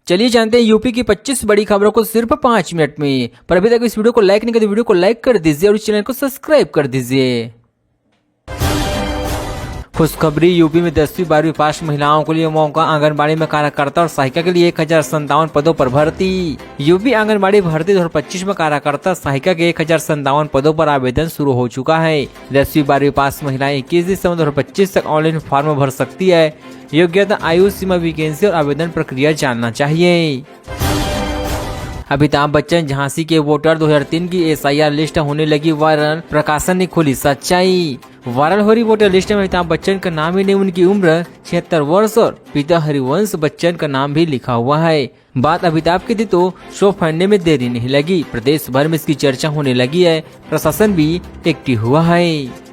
चलिए जानते हैं यूपी की 25 बड़ी खबरों को सिर्फ 5 मिनट में। पर अभी तक इस वीडियो को लाइक नहीं किया तो वीडियो को लाइक कर दीजिए और इस चैनल को सब्सक्राइब कर दीजिए। खुशखबरी, यूपी में 10वीं 12वीं पास महिलाओं के लिए मौका। आंगनबाड़ी में कार्यकर्ता और सहायिका के लिए 1057 पदों पर भर्ती। यूपी आंगनबाड़ी भर्ती 2025 में कार्यकर्ता सहायिका के 1057 पदों पर आवेदन शुरू हो चुका है। 10वीं 12वीं पास महिलाएं 21 दिसंबर 2025 तक ऑनलाइन फॉर्म भर सकती है। योग्यता, आयु सीमा, वैकेंसी और आवेदन प्रक्रिया जानना चाहिए। अमिताभ बच्चन झांसी के वोटर 2003 की SIR लिस्ट होने लगी वायरल, प्रकाशन ने खोली सच्चाई। वायरल हो रही वोटर लिस्ट में अमिताभ बच्चन का नाम ही नहीं, उनकी उम्र 76 वर्ष और पिता हरिवंश बच्चन का नाम भी लिखा हुआ है। बात अमिताभ की थी तो शो फंडने में देरी नहीं लगी, प्रदेश भर में इसकी चर्चा होने लगी है। प्रशासन भी एक्टिव हुआ है।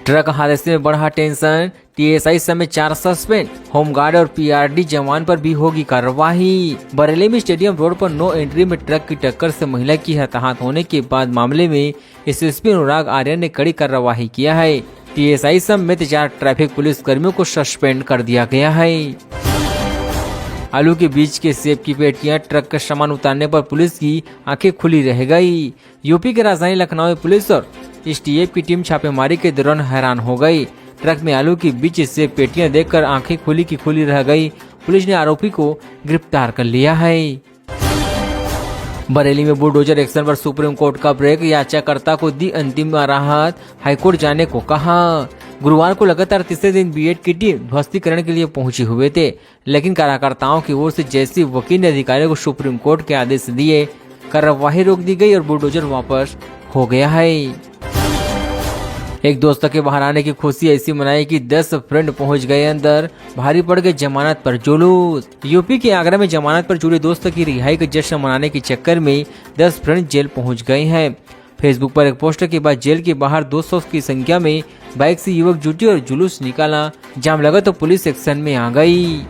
ट्रक हादसे में बढ़ा टेंशन, TSI समेत 4 सस्पेंड, होमगार्ड और PRD जवान पर भी होगी कार्रवाई। बरेली में स्टेडियम रोड पर नो एंट्री में ट्रक की टक्कर से महिला की हताहत होने के बाद मामले में SSP अनुराग आर्य ने कड़ी कार्रवाई किया है। TSI समेत 4 ट्रैफिक पुलिस कर्मियों को सस्पेंड कर दिया गया है। आलू के बीच के सेब की पेटियां ट्रक का सामान उतारने पर पुलिस की आंखें खुली रह गई। यूपी के राजधानी लखनऊ में पुलिस और STF की टीम छापेमारी के दौरान हैरान हो गई। ट्रक में आलू के बीच सेब पेटियां देखकर आंखें खुली की खुली रह गई। पुलिस ने आरोपी को गिरफ्तार कर लिया है। बरेली में बुलडोजर एक्शन पर सुप्रीम कोर्ट का ब्रेक, याचिकाकर्ता को दी अंतिम राहत, हाईकोर्ट जाने को कहा। गुरुवार को लगातार तीसरे दिन BED की टीम ध्वस्तीकरण के लिए पहुंचे हुए थे, लेकिन कार्यकर्ताओं की ओर से जैसी वकील ने अधिकारियों को सुप्रीम कोर्ट के आदेश दिए, कार्यवाही रोक दी गई और बुलडोजर वापस हो गया है। एक दोस्त के बाहर आने की खुशी ऐसी मनाई कि 10 फ्रेंड पहुंच गए अंदर, भारी पड़ गए जमानत पर जुलूस। यूपी के आगरा में जमानत पर जुड़े दोस्त की रिहाई का जश्न मनाने के चक्कर में 10 फ्रेंड जेल पहुंच गए हैं। फेसबुक पर एक पोस्टर के बाद जेल के बाहर 200 की संख्या में बाइक से युवक जुटे और जुलूस निकाला। जाम लगा तो पुलिस एक्शन में आ गई।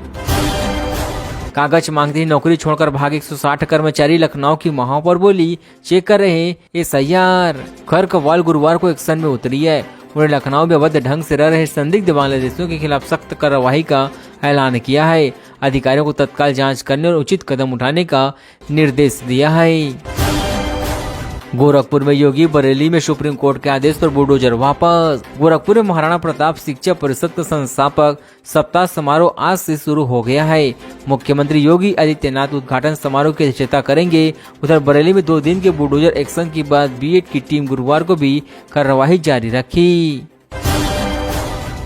कागज मांगते ही नौकरी छोड़कर भागे 160 कर्मचारी, लखनऊ की महाव पर बोली चेक कर रहे SIR। खरकवाल गुरुवार को एक्शन में उतरी है। उन्होंने लखनऊ में अवैध ढंग से रह रहे संदिग्ध बांग्लादेशियों के खिलाफ सख्त कार्रवाई का ऐलान किया है। अधिकारियों को तत्काल जांच करने और उचित कदम उठाने का निर्देश दिया है। गोरखपुर में योगी, बरेली में सुप्रीम कोर्ट के आदेश पर बुलडोजर वापस। गोरखपुर में महाराणा प्रताप शिक्षा परिषद का संस्थापक सप्ताह समारोह आज से शुरू हो गया है। मुख्यमंत्री योगी आदित्यनाथ उद्घाटन समारोह की अध्यक्षता करेंगे। उधर बरेली में 2 दिन के बुलडोजर एक्शन के बाद BED की टीम गुरुवार को भी कार्यवाही जारी रखी।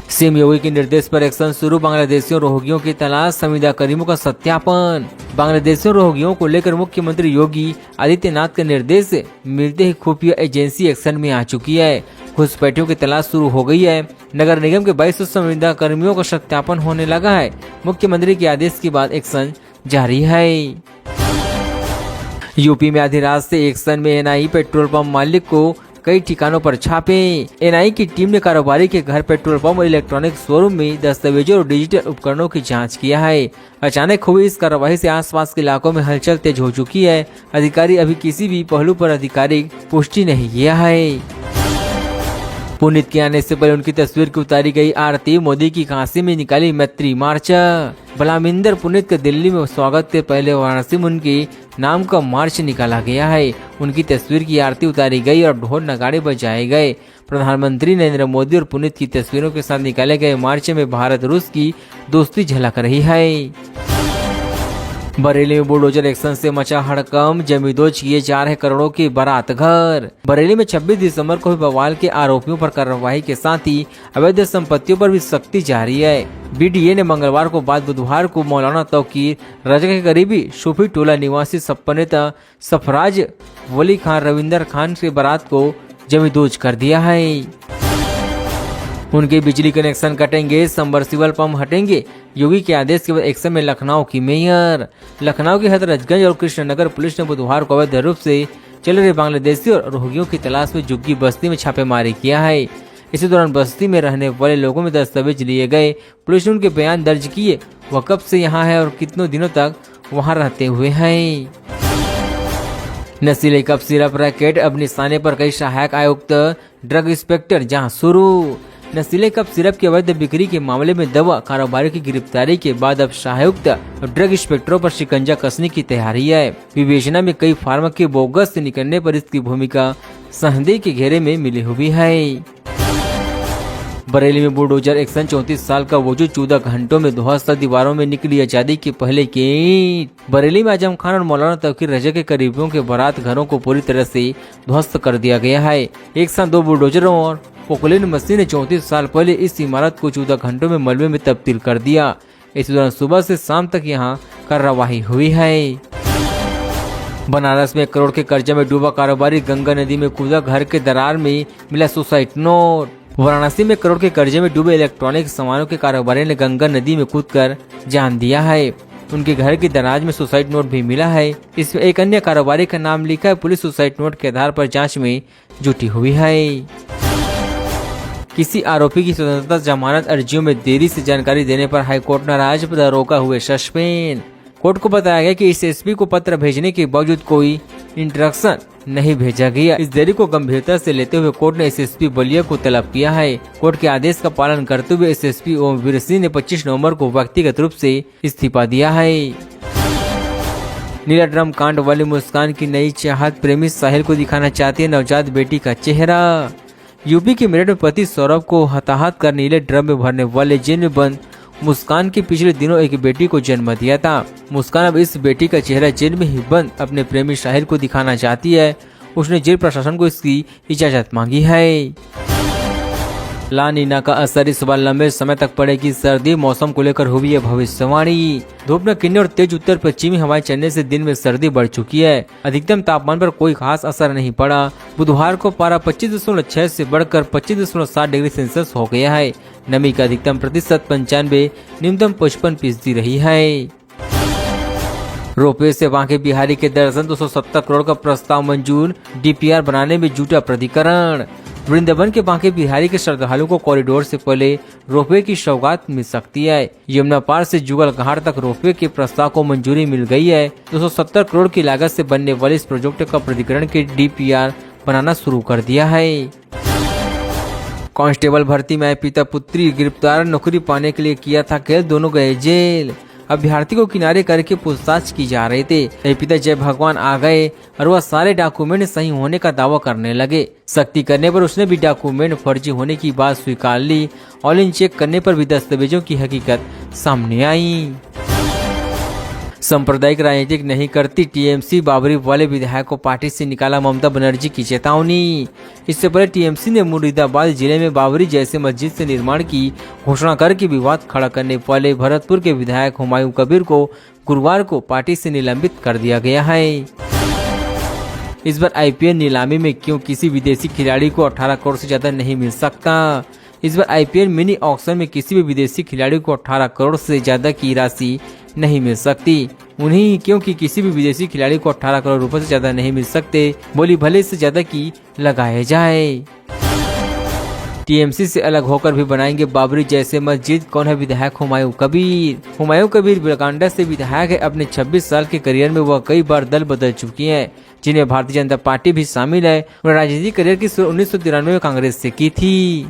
सीएम योगी के निर्देश पर एक्शन शुरू, बांग्लादेशियों रोहिंग्यों की तलाश, संविदा कर्मियों का सत्यापन। बांग्लादेशियों रोहिंग्यों को लेकर मुख्यमंत्री योगी आदित्यनाथ के निर्देश मिलते ही खुफिया एजेंसी एक्शन में आ चुकी है। घुसपैठियों की तलाश शुरू हो गई है। नगर निगम के 2200 संविदा कर्मियों का सत्यापन होने लगा है। मुख्यमंत्री के आदेश के बाद एक्शन जारी है। यूपी में आधी रात से एक्शन में NI पेट्रोल पंप मालिक को कई ठिकानों पर छापे। NI की टीम ने कारोबारी के घर, पेट्रोल पंप और इलेक्ट्रॉनिक शोरूम में दस्तावेजों और डिजिटल उपकरणों की जांच किया है। अचानक हुई इस कार्रवाई से आसपास के इलाकों में हलचल तेज हो चुकी है। अधिकारी अभी किसी भी पहलू पर आधिकारिक पुष्टि नहीं किया है। पुनीत के आने से पहले उनकी तस्वीर की उतारी गई आरती, मोदी की काशी में निकाली मैत्री मार्च। बलविंदर पुनीत के दिल्ली में स्वागत के पहले वाराणसी में उनके नाम का मार्च निकाला गया है। उनकी तस्वीर की आरती उतारी गई और ढोल नगाड़े बजाए गए। प्रधानमंत्री नरेंद्र मोदी और पुनीत की तस्वीरों के साथ निकाले गए मार्च में भारत रूस की दोस्ती झलक रही है। बरेली में बुलडोजर एक्शन से मचा हड़कंप, जमींदोज किए जा रहे करोड़ों की बारात घर। बरेली में 26 दिसंबर को हुए बवाल के आरोपियों पर कार्रवाई के साथ ही अवैध संपत्तियों पर भी सख्ती जारी है। BDA ने मंगलवार को बाद बुधवार को मौलाना तौकीर रजा के करीबी सूफी टोला निवासी सपा नेता सफराज वली खान रविंदर खान के बारात को जमींदोज कर दिया है। उनके बिजली कनेक्शन कटेंगे, सबमर्सिबल पंप हटेंगे। योगी के आदेश के बाद एक्शन में लखनऊ की मेयर। लखनऊ के हजरतगंज और कृष्णनगर पुलिस ने बुधवार को अवैध रूप से चल रहे बांग्लादेशी और रोहिंग्यों की तलाश में झुग्गी बस्ती में छापेमारी किया है। इसी दौरान बस्ती में रहने वाले लोगों में दस्तावेज लिए गए। पुलिस ने उनके बयान दर्ज किए, वह कब से यहाँ है और कितनों दिनों तक वहाँ रहते हुए हैं। नशीले कप सिरप रैकेट, अब निशाने पर कई सहायक आयुक्त, ड्रग इंस्पेक्टर जहां शुरू। नशीले कप सिरप की अवैध बिक्री के मामले में दवा कारोबारी की गिरफ्तारी के बाद अब सहायुक्त ड्रग इंस्पेक्टरों पर शिकंजा कसने की तैयारी है। विवेचना में कई फार्मा के बोगस से निकलने पर इसकी भूमिका संदेह के घेरे में मिली हुई है। बरेली में बुलडोजर एक्शन 34 साल का वजूद 14 घंटों में ध्वस्त, दीवारों में निकली आजादी के पहले की। बरेली में आजम खान और मौलाना तौकीर रजा के करीबियों के बारात घरों को पूरी तरह से ध्वस्त कर दिया गया है। एक साथ 2 बुलडोजरों और पोकलिन मशीन ने 34 साल पहले इस इमारत को 14 घंटों में मलबे में तब्दील कर दिया। इस दौरान सुबह से शाम तक यहाँ कार्रवाई हुई है। बनारस में 1 करोड़ के कर्जे में डूबा कारोबारी गंगा नदी में कूदा, घर के दरार में मिला सुसाइड नोट। वाराणसी में 1 करोड़ के कर्जे में डूबे इलेक्ट्रॉनिक सामानों के कारोबारी ने गंगा नदी में कूदकर जान दिया है। उनके घर की दराज में सुसाइड नोट भी मिला है। इसमें एक अन्य कारोबारी का नाम लिखा है। पुलिस सुसाइड नोट के आधार पर जांच में जुटी हुई है। किसी आरोपी की स्वतंत्रता जमानत अर्जियों में देरी से जानकारी देने पर हाईकोर्ट नाराज, दरोगा हुए सस्पेंड। कोर्ट को बताया गया कि इस एसपी को पत्र भेजने के बावजूद कोई इंस्ट्रक्शन नहीं भेजा गया। इस देरी को गंभीरता से लेते हुए कोर्ट ने एसएसपी बलिया को तलब किया है। कोर्ट के आदेश का पालन करते हुए एसएसपी ओमवीर सिंह ने 25 नवंबर को व्यक्तिगत रूप से इस्तीफा दिया है। नीला ड्रम कांड वाली मुस्कान की नई चाहत, प्रेमी साहिल को दिखाना चाहती है नवजात बेटी का चेहरा। यूपी के मेरठ में पति सौरभ को हताहत कर नीले ड्रम में भरने वाले जेल में बंद मुस्कान की पिछले दिनों एक बेटी को जन्म दिया था। मुस्कान अब इस बेटी का चेहरा जेल में ही बंद अपने प्रेमी साहिल को दिखाना चाहती है। उसने जेल प्रशासन को इसकी इजाजत मांगी है। ला नीना का असर, इस बार लंबे समय तक पड़ेगी सर्दी, मौसम को लेकर हुई है भविष्यवाणी। धूप न खिलने और तेज उत्तर पश्चिमी हवाएं चलने से दिन में सर्दी बढ़ चुकी है। अधिकतम तापमान पर कोई खास असर नहीं पड़ा। बुधवार को पारा 25.6 से बढ़कर 25.7 डिग्री सेल्सियस हो गया है। नमी का अधिकतम प्रतिशत 95, न्यूनतम 55% रही है। रोपवे से बांके बिहारी के दर्शन, 270 करोड़ का प्रस्ताव मंजूर, डीपीआर बनाने में जुटा प्राधिकरण। वृंदावन के बांके बिहारी के श्रद्धालुओं को कॉरिडोर से पहले रोपवे की सौगात मिल सकती है। यमुना पार से जुगल घाट तक रोपवे के प्रस्ताव को मंजूरी मिल गई है। 270 करोड़ की लागत से बनने वाले इस प्रोजेक्ट का प्राधिकरण के डीपीआर बनाना शुरू कर दिया है। कांस्टेबल भर्ती में पिता पुत्री गिरफ्तार, नौकरी पाने के लिए किया था खेल, दोनों गए जेल। अभ्यर्थी को किनारे करके पूछताछ की जा रहे थे। पिता जय भगवान आ गए और वह सारे डॉक्यूमेंट सही होने का दावा करने लगे। सख्ती करने पर उसने भी डॉक्यूमेंट फर्जी होने की बात स्वीकार ली। ऑल इन चेक करने पर भी दस्तावेजों की हकीकत सामने आई। सांप्रदायिक राजनीति नहीं करती टीएमसी, बाबरी वाले विधायक को पार्टी से निकाला, ममता बनर्जी की चेतावनी। इससे पहले टीएमसी ने मुरादाबाद जिले में बाबरी जैसे मस्जिद से निर्माण की घोषणा करके विवाद खड़ा करने वाले भरतपुर के विधायक हुमायूं कबीर को गुरुवार को पार्टी से निलंबित कर दिया गया है। इस बार आईपीएल नीलामी में क्यों किसी विदेशी खिलाड़ी को 18 करोड़ से ज्यादा नहीं मिल सकता। इस बार आईपीएल मिनी ऑक्शन में किसी भी विदेशी खिलाड़ी को 18 करोड़ से ज्यादा की राशि नहीं मिल सकती। उन्हीं क्योंकि किसी भी विदेशी खिलाड़ी को 18 करोड़ रुपए से ज्यादा नहीं मिल सकते, बोली भले से ज्यादा की लगाए जाए। टीएमसी से अलग होकर भी बनाएंगे बाबरी जैसे मस्जिद, कौन है विधायक हुमायूं कबीर। हुमायूं कबीर बिलकांडा से विधायक है। अपने 26 साल के करियर में वह कई बार दल बदल चुकी हैं, जिन्हें भारतीय जनता पार्टी भी शामिल है। राजनीतिक करियर की शुरुआत 1993 में कांग्रेस से की थी।